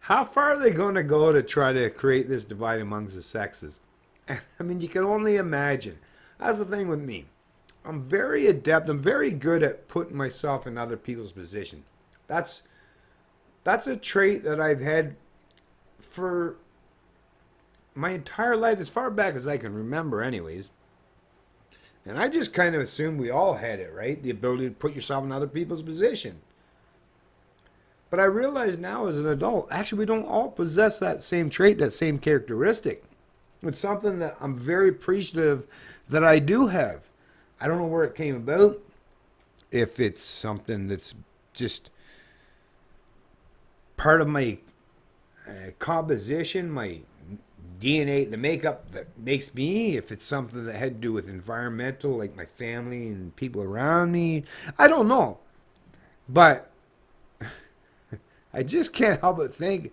How far are they going to go to try to create this divide amongst the sexes? I mean, you can only imagine. That's the thing with me. I'm very adept. I'm very good at putting myself in other people's position. That's that's a trait that I've had for my entire life, as far back as I can remember, anyways. And I just kind of assumed we all had it, right? The ability to put yourself in other people's position. But I realize now as an adult, actually, we don't all possess that same trait, that same characteristic. It's something that I'm very appreciative that I do have. I don't know where it came about. If it's something that's just part of my composition, my DNA, the makeup that makes me, if it's something that had to do with environmental, like my family and people around me, I don't know. But I just can't help but think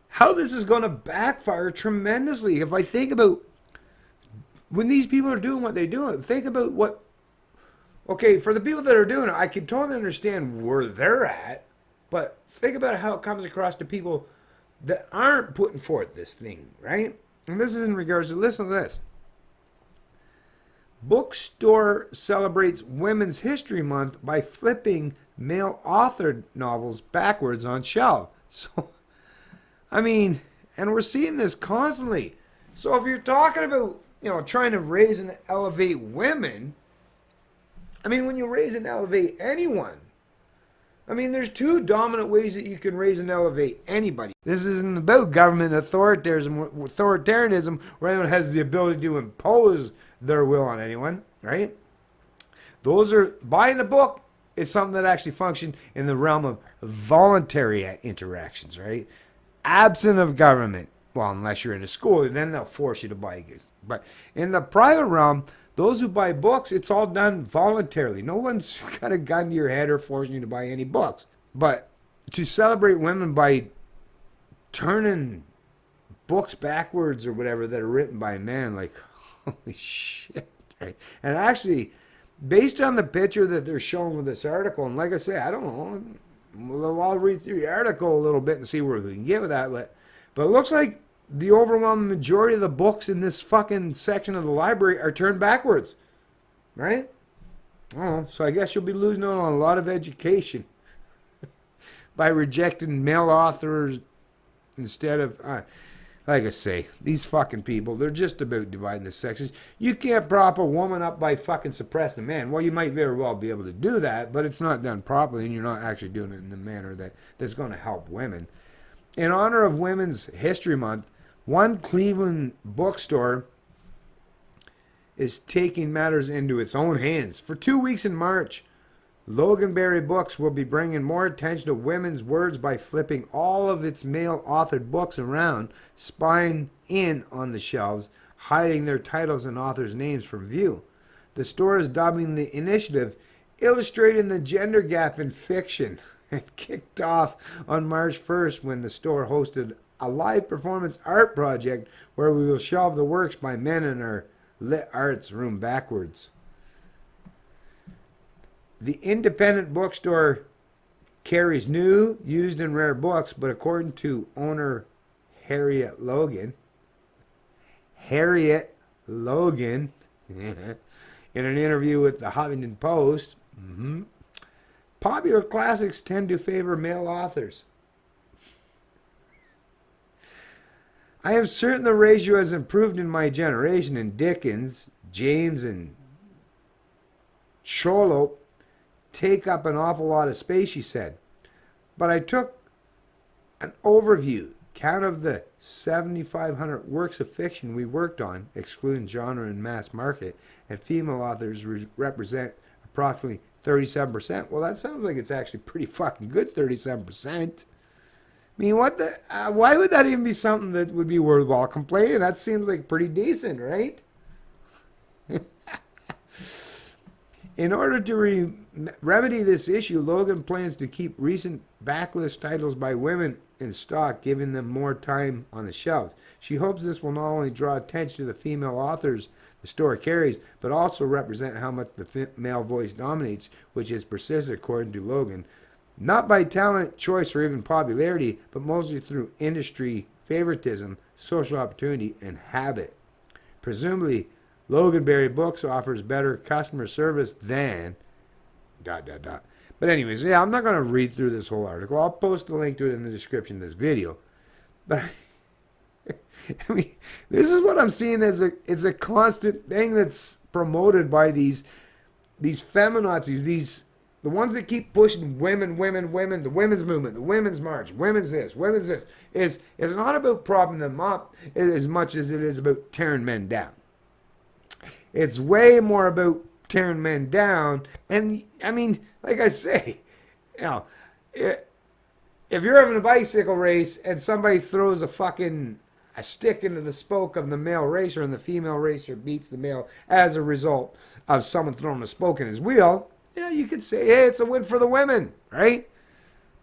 how this is going to backfire tremendously. If I think about when these people are doing what they're doing, think about what, okay, for the people that are doing it, I can totally understand where they're at, but think about how it comes across to people that aren't putting forth this thing, right? And this is in regards to, listen to this. Bookstore celebrates Women's History Month by flipping male authored novels backwards on shelf. So, I mean, and we're seeing this constantly. So if you're talking about, trying to raise and elevate women, I mean, when you raise and elevate anyone, I mean, there's two dominant ways that you can raise and elevate anybody. This isn't about government authoritarianism where anyone has the ability to impose their will on anyone, right? Those are, buying a book is something that actually functions in the realm of voluntary interactions, right? Absent of government. Well, unless you're in a school, then they'll force you to buy it. But in the private realm, those who buy books, it's all done voluntarily. No one's got a gun to your head or forcing you to buy any books. But to celebrate women by turning books backwards or whatever that are written by men, like, holy shit, right? And actually, based on the picture that they're showing with this article, and like I say, I don't know, I'll read through the article a little bit and see where we can get with that, but it looks like the overwhelming majority of the books in this fucking section of the library are turned backwards, right? I don't know, so I guess you'll be losing out on a lot of education by rejecting male authors instead of, like I say, these fucking people, they're just about dividing the sexes. You can't prop a woman up by fucking suppressing a man. Well, you might very well be able to do that, but it's not done properly, and you're not actually doing it in the manner that's going to help women. In honor of Women's History Month, one Cleveland bookstore is taking matters into its own hands. For 2 weeks in March, Loganberry Books will be bringing more attention to women's words by flipping all of its male-authored books around, spying in on the shelves, hiding their titles and authors' names from view. The store is dubbing the initiative Illustrating the Gender Gap in Fiction. It kicked off on March 1st when the store hosted a live performance art project where we will shelve the works by men in our lit arts room backwards. The independent bookstore carries new, used, and rare books, but according to owner Harriet Logan, in an interview with the Huffington Post, popular classics tend to favor male authors. I am certain the ratio has improved in my generation, and Dickens, James, and Trollope take up an awful lot of space, she said. But I took an overview count of the 7,500 works of fiction we worked on, excluding genre and mass market, and female authors represent approximately 37%. Well, that sounds like it's actually pretty fucking good, 37%. I mean, what the? Why would that even be something that would be worthwhile complaining? That seems like pretty decent, right? In order to remedy this issue, Logan plans to keep recent backlist titles by women in stock, giving them more time on the shelves. She hopes this will not only draw attention to the female authors the store carries, but also represent how much the male voice dominates, which has persisted, according to Logan. not by talent, choice, or even popularity, but mostly through industry, favoritism, social opportunity, and habit. Presumably, Loganberry Books offers better customer service than ... But anyways, yeah, I'm not going to read through this whole article. I'll post a link to it in the description of this video. But I mean, this is what I'm seeing as it's a constant thing that's promoted by these feminazis, the ones that keep pushing women, the women's movement, the women's march, women's this, is not about propping them up as much as it is about tearing men down. It's way more about tearing men down. And I mean, like I say, you know, if you're having a bicycle race and somebody throws a stick into the spoke of the male racer and the female racer beats the male as a result of someone throwing a spoke in his wheel, yeah, you could say, hey, it's a win for the women, right?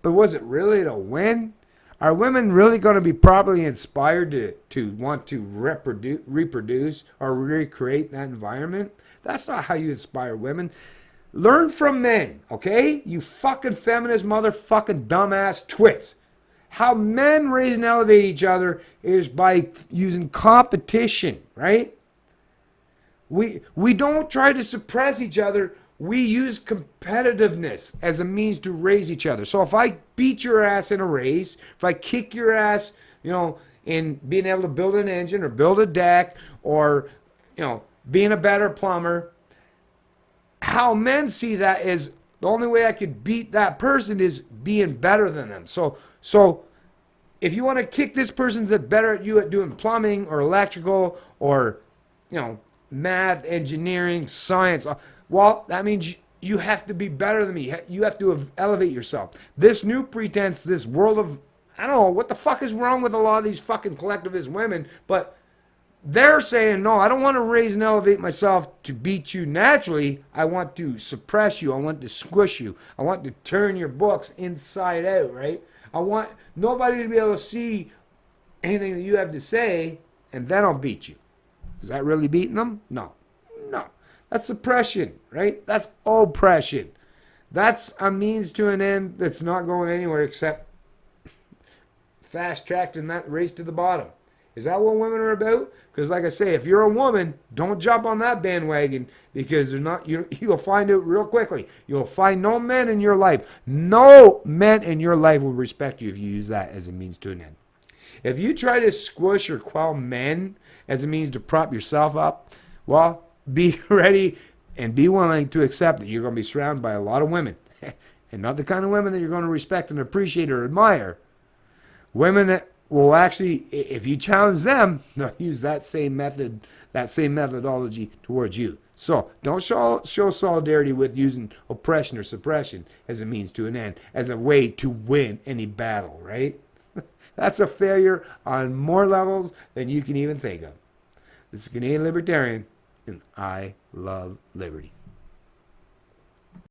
But was it really a win? Are women really going to be properly inspired to want to reproduce or recreate that environment? That's not how you inspire women. Learn from men, okay? You fucking feminist motherfucking dumbass twits. How men raise and elevate each other is by using competition, right? We don't try to suppress each other. We use competitiveness as a means to raise each other. So if I beat your ass in a race, if I kick your ass, you know, in being able to build an engine or build a deck or, you know, being a better plumber, how men see that is the only way I could beat that person is being better than them. So if you want to kick this person that's better at you at doing plumbing or electrical or, you know, math, engineering, science, well, that means you have to be better than me. You have to elevate yourself. This new pretense, this world of, I don't know, what the fuck is wrong with a lot of these fucking collectivist women, but they're saying, no, I don't want to raise and elevate myself to beat you naturally. I want to suppress you. I want to squish you. I want to turn your books inside out, right? I want nobody to be able to see anything that you have to say, and then I'll beat you. Is that really beating them? No. That's suppression, right? That's oppression. That's a means to an end that's not going anywhere except fast-tracking that race to the bottom. Is that what women are about? Because like I say, if you're a woman, don't jump on that bandwagon because you'll find out real quickly. You'll find no men in your life. No men in your life will respect you if you use that as a means to an end. If you try to squish or quell men as a means to prop yourself up, well, be ready and be willing to accept that you're going to be surrounded by a lot of women. And not the kind of women that you're going to respect and appreciate or admire. Women that will actually, if you challenge them, they'll use that same method, that same methodology towards you. So don't show solidarity with using oppression or suppression as a means to an end, as a way to win any battle, right? That's a failure on more levels than you can even think of. This is Canadian Libertarian, and I love liberty.